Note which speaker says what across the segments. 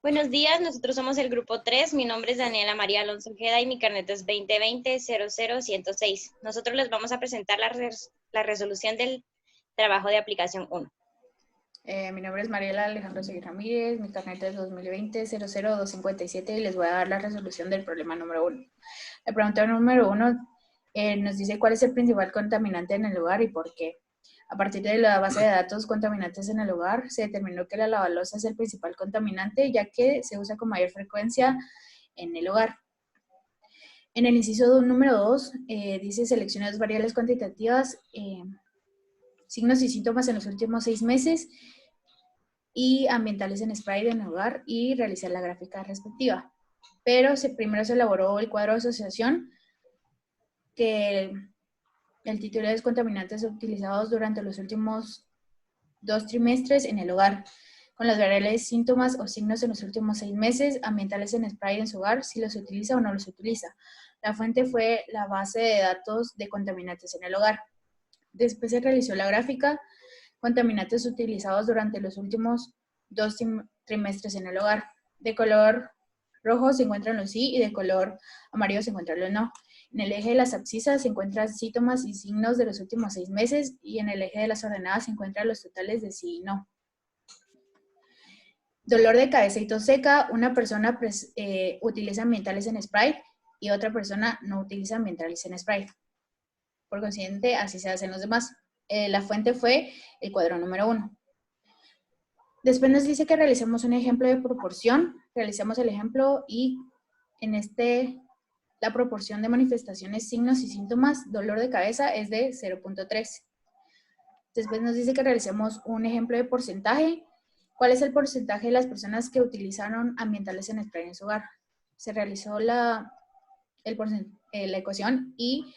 Speaker 1: Buenos días, nosotros somos el grupo 3. Mi nombre es Daniela María Alonso Ojeda y mi carnet es 2020-00106. Nosotros les vamos a presentar la resolución del trabajo de aplicación 1.
Speaker 2: Mi nombre es Mariela Alejandro Seguí Ramírez, mi carnet es 2020-00257 y les voy a dar la resolución del problema número 1. La pregunta número 1 nos dice cuál es el principal contaminante en el hogar y por qué. A partir de la base de datos contaminantes en el hogar, se determinó que la lavaloza es el principal contaminante, ya que se usa con mayor frecuencia en el hogar. En el inciso número 2, dice selecciona dos variables cuantitativas, signos y síntomas en los últimos 6 meses y ambientales en Sprite en el hogar y realizar la gráfica respectiva. Pero primero se elaboró el cuadro de asociación, que el título es contaminantes utilizados durante los últimos 2 trimestres en el hogar, con las variables síntomas o signos en los últimos 6 meses, ambientales en Sprite en su hogar, si los utiliza o no los utiliza. La fuente fue la base de datos de contaminantes en el hogar. Después se realizó la gráfica, contaminantes utilizados durante los últimos 2 trimestres en el hogar. De color rojo se encuentran los sí y de color amarillo se encuentran los no. En el eje de las abscisas se encuentran síntomas y signos de los últimos 6 meses y en el eje de las ordenadas se encuentran los totales de sí y no. Dolor de cabeza y tos seca, una persona utiliza ambientales en Sprite y otra persona no utiliza ambientales en Sprite. Por consiguiente, así se hacen los demás. La fuente fue el cuadro número 1. Después nos dice que realicemos un ejemplo de proporción. Realizamos el ejemplo y en la proporción de manifestaciones, signos y síntomas, dolor de cabeza es de 0.3. Después nos dice que realicemos un ejemplo de porcentaje. ¿Cuál es el porcentaje de las personas que utilizaron ambientales en Sprite en su hogar? Se realizó la ecuación y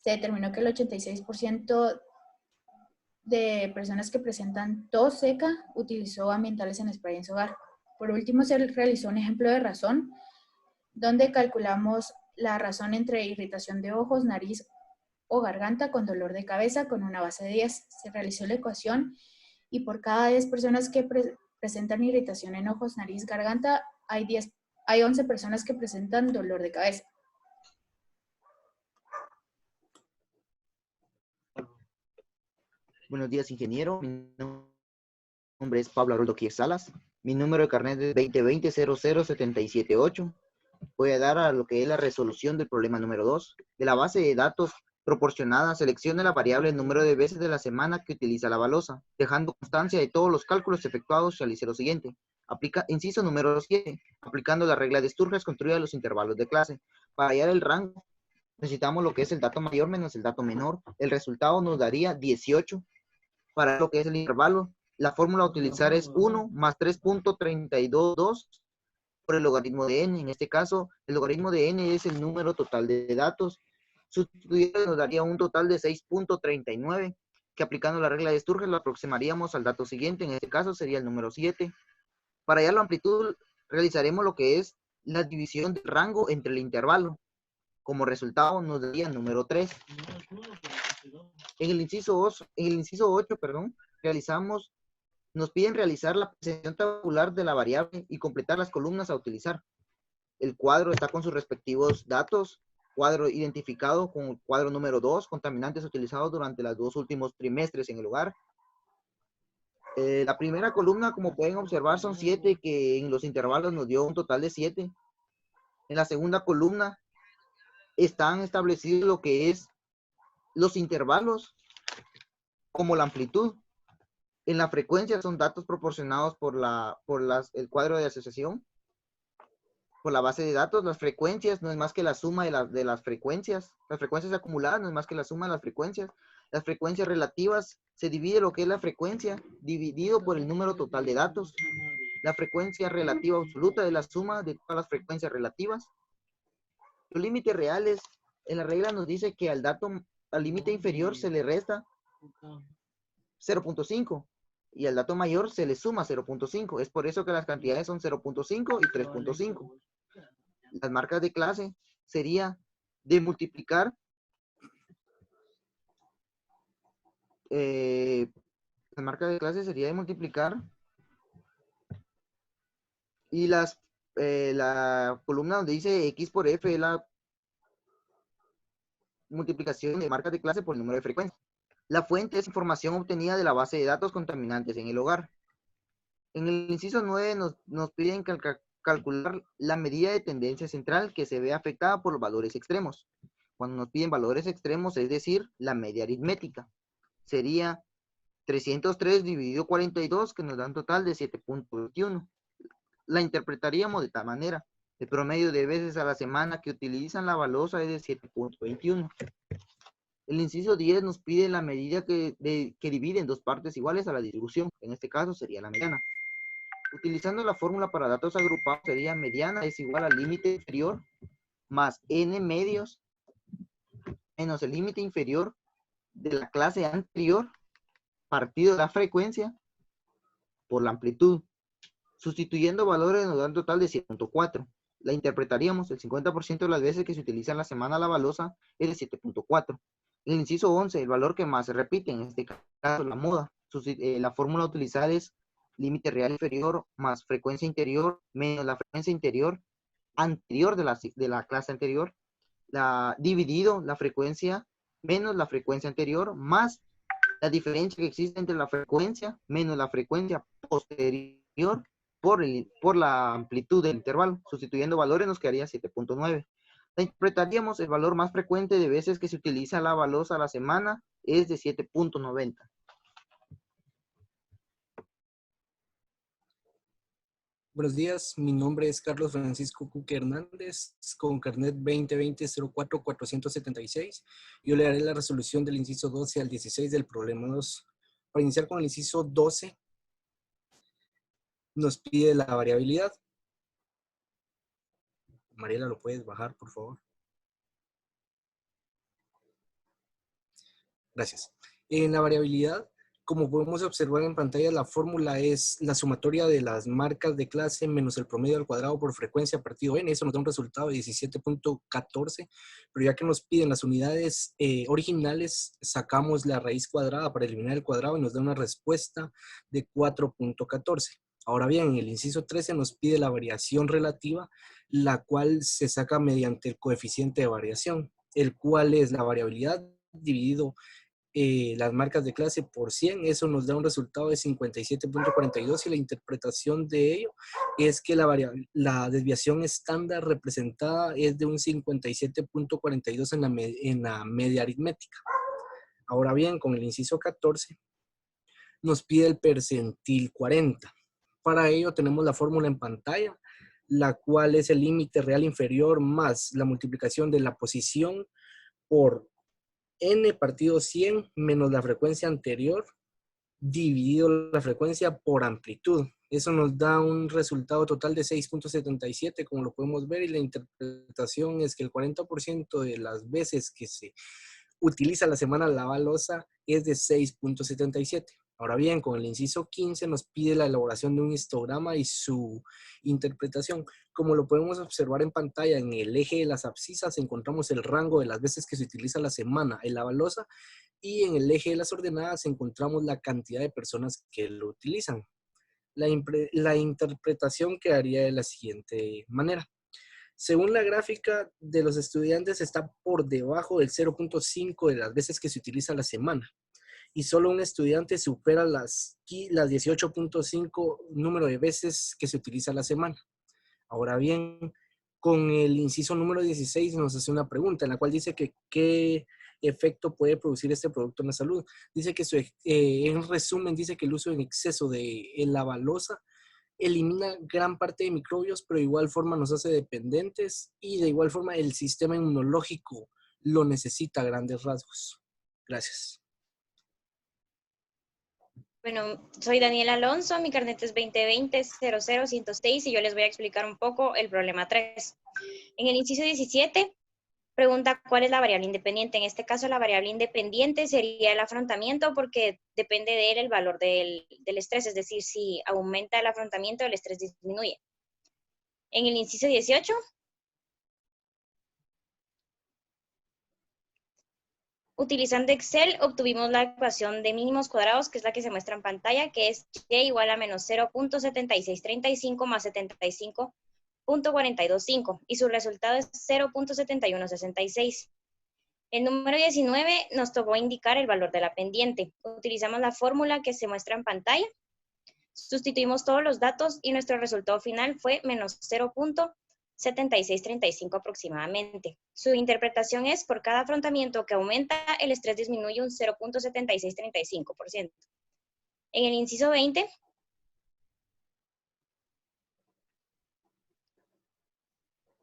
Speaker 2: se determinó que el 86% de personas que presentan tos seca utilizó ambientales en Sprite en su hogar. Por último, se realizó un ejemplo de razón, donde calculamos la razón entre irritación de ojos, nariz o garganta con dolor de cabeza con una base de 10. Se realizó la ecuación y por cada 10 personas que presentan irritación en ojos, nariz, garganta, hay 11 personas que presentan dolor de cabeza.
Speaker 3: Buenos días, ingeniero. Mi nombre es Pablo Haroldo Quies Salas. Mi número de carnet es 2020-00778. Voy a dar a lo que es la resolución del problema número 2. De la base de datos proporcionada, seleccione la variable el número de veces de la semana que utiliza la balosa. Dejando constancia de todos los cálculos efectuados, realice lo siguiente. Inciso número 7. Aplicando la regla de Sturges, construya los intervalos de clase. Para hallar el rango, necesitamos lo que es el dato mayor menos el dato menor. El resultado nos daría 18. Para lo que es el intervalo, la fórmula a utilizar es 1 más 3.322 por el logaritmo de n. En este caso, el logaritmo de n es el número total de datos. Sustituyendo nos daría un total de 6.39, que aplicando la regla de Sturges lo aproximaríamos al dato siguiente. En este caso sería el número 7. Para hallar la amplitud, realizaremos lo que es la división del rango entre el intervalo. Como resultado nos daría el número 3. En el inciso 8, nos piden realizar la presentación tabular de la variable y completar las columnas a utilizar. El cuadro está con sus respectivos datos. Cuadro identificado con el cuadro número 2, contaminantes utilizados durante los 2 últimos trimestres en el hogar. La primera columna, como pueden observar, son 7, que en los intervalos nos dio un total de 7. En la segunda columna están establecidos lo que es los intervalos, como la amplitud. En la frecuencia son datos proporcionados por el cuadro de asociación, por la base de datos. Las frecuencias no es más que la suma de las frecuencias. Las frecuencias acumuladas no es más que la suma de las frecuencias. Las frecuencias relativas se divide lo que es la frecuencia dividido por el número total de datos. La frecuencia relativa absoluta es la suma de todas las frecuencias relativas. Los límites reales, en la regla nos dice que al límite inferior se le resta 0.5 y al dato mayor se le suma 0.5. Es por eso que las cantidades son 0.5 y 3.5. Las marcas de clase sería de multiplicar La marca de clase sería de multiplicar y la columna donde dice X por F es la multiplicación de marcas de clase por el número de frecuencia. La fuente es información obtenida de la base de datos contaminantes en el hogar. En el inciso 9 nos piden calcular la medida de tendencia central que se ve afectada por los valores extremos. Cuando nos piden valores extremos, es decir, la media aritmética, sería 303 dividido 42, que nos da un total de 7.21. La interpretaríamos de esta manera. El promedio de veces a la semana que utilizan la balosa es de 7.21. El inciso 10 nos pide la medida que divide en dos partes iguales a la distribución. En este caso sería la mediana. Utilizando la fórmula para datos agrupados sería mediana es igual al límite inferior más n medios menos el límite inferior de la clase anterior partido de la frecuencia por la amplitud. Sustituyendo valores nos da un total de 7.4. La interpretaríamos, el 50% de las veces que se utiliza en la semana la balosa es de 7.4. En el inciso 11, el valor que más se repite, en este caso la moda. La fórmula a utilizar es límite real inferior más frecuencia interior menos la frecuencia interior anterior de la clase anterior, dividido la frecuencia menos la frecuencia anterior más la diferencia que existe entre la frecuencia menos la frecuencia posterior por la amplitud del intervalo. Sustituyendo valores nos quedaría 7.9. La interpretaríamos, el valor más frecuente de veces que se utiliza la balosa a la semana es de 7.90.
Speaker 4: Buenos días, mi nombre es Carlos Francisco Cuque Hernández, con carnet 2020-04-476. Yo le daré la resolución del inciso 12 al 16 del problema 2. Para iniciar con el inciso 12, nos pide la variabilidad. Mariela, ¿lo puedes bajar, por favor? Gracias. En la variabilidad, como podemos observar en pantalla, la fórmula es la sumatoria de las marcas de clase menos el promedio al cuadrado por frecuencia partido n. Eso nos da un resultado de 17.14, pero ya que nos piden las unidades originales, sacamos la raíz cuadrada para eliminar el cuadrado y nos da una respuesta de 4.14. Ahora bien, en el inciso 13 nos pide la variación relativa, la cual se saca mediante el coeficiente de variación, el cual es la variabilidad dividido las marcas de clase por 100, eso nos da un resultado de 57.42 y la interpretación de ello es que la desviación estándar representada es de un 57.42 en la media aritmética. Ahora bien, con el inciso 14 nos pide el percentil 40. Para ello tenemos la fórmula en pantalla, la cual es el límite real inferior más la multiplicación de la posición por n partido 100 menos la frecuencia anterior dividido la frecuencia por amplitud. Eso nos da un resultado total de 6.77, como lo podemos ver, y la interpretación es que el 40% de las veces que se utiliza la semana la balosa es de 6.77. Ahora bien, con el inciso 15 nos pide la elaboración de un histograma y su interpretación. Como lo podemos observar en pantalla, en el eje de las abscisas encontramos el rango de las veces que se utiliza la semana en la balosa y en el eje de las ordenadas encontramos la cantidad de personas que lo utilizan. La interpretación quedaría de la siguiente manera. Según la gráfica de los estudiantes está por debajo del 0.5 de las veces que se utiliza la semana y solo un estudiante supera las 18.5 número de veces que se utiliza la semana. Ahora bien, con el inciso número 16 nos hace una pregunta en la cual dice que qué efecto puede producir este producto en la salud. Dice que en resumen dice que el uso en exceso de la balosa elimina gran parte de microbios, pero de igual forma nos hace dependientes y de igual forma el sistema inmunológico lo necesita a grandes rasgos. Gracias.
Speaker 1: Bueno, soy Daniela Alonso, mi carnet es 2020-00-106 y yo les voy a explicar un poco el problema 3. En el inciso 17, pregunta cuál es la variable independiente. En este caso, la variable independiente sería el afrontamiento porque depende de él el valor del estrés, es decir, si aumenta el afrontamiento, el estrés disminuye. En el inciso 18, Utilizando Excel, obtuvimos la ecuación de mínimos cuadrados, que es la que se muestra en pantalla, que es y igual a menos 0.7635 más 75.425, y su resultado es 0.7166. El número 19 nos tocó indicar el valor de la pendiente. Utilizamos la fórmula que se muestra en pantalla, sustituimos todos los datos y nuestro resultado final fue menos 0.7635 aproximadamente. Su interpretación es: por cada afrontamiento que aumenta, el estrés disminuye un 0.7635%. En el inciso 20,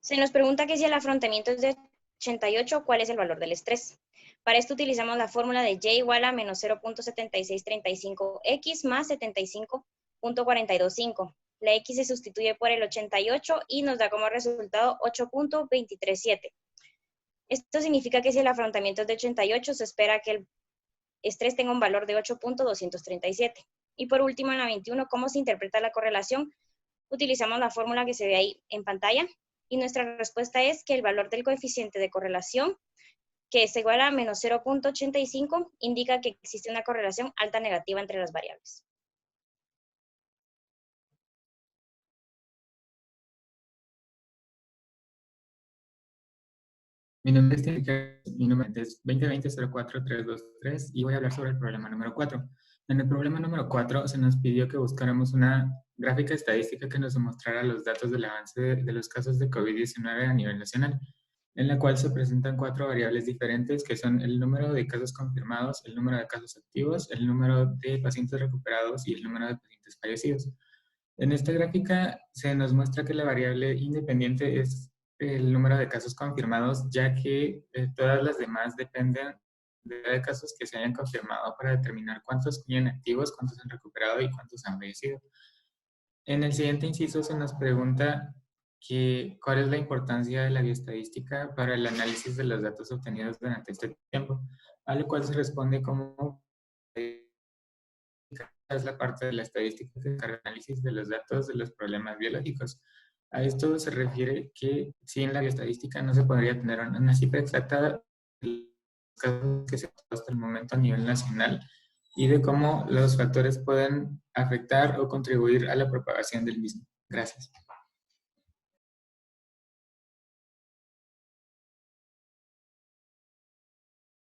Speaker 1: se nos pregunta que si el afrontamiento es de 88, ¿cuál es el valor del estrés? Para esto utilizamos la fórmula de Y igual a menos 0.7635x más 75.425. La X se sustituye por el 88 y nos da como resultado 8.237. Esto significa que si el afrontamiento es de 88, se espera que el estrés tenga un valor de 8.237. Y por último, en la 21, ¿cómo se interpreta la correlación? Utilizamos la fórmula que se ve ahí en pantalla y nuestra respuesta es que el valor del coeficiente de correlación, que es igual a menos 0.85, indica que existe una correlación alta negativa entre las variables.
Speaker 5: Mi nombre es Tiago, mi número es 2020-04323 y voy a hablar sobre el problema número 4. En el problema número 4 se nos pidió que buscáramos una gráfica estadística que nos mostrara los datos del avance de los casos de COVID-19 a nivel nacional, en la cual se presentan 4 variables diferentes que son el número de casos confirmados, el número de casos activos, el número de pacientes recuperados y el número de pacientes fallecidos. En esta gráfica se nos muestra que la variable independiente es el número de casos confirmados, ya que todas las demás dependen de casos que se hayan confirmado para determinar cuántos tienen activos, cuántos han recuperado y cuántos han fallecido. En el siguiente inciso se nos pregunta cuál es la importancia de la bioestadística para el análisis de los datos obtenidos durante este tiempo, a lo cual se responde como es la parte de la estadística que se encarga del análisis de los datos de los problemas biológicos. A esto se refiere que si en la bioestadística no se podría tener una cifra exacta de los casos que se han hasta el momento a nivel nacional y de cómo los factores pueden afectar o contribuir a la propagación del mismo. Gracias.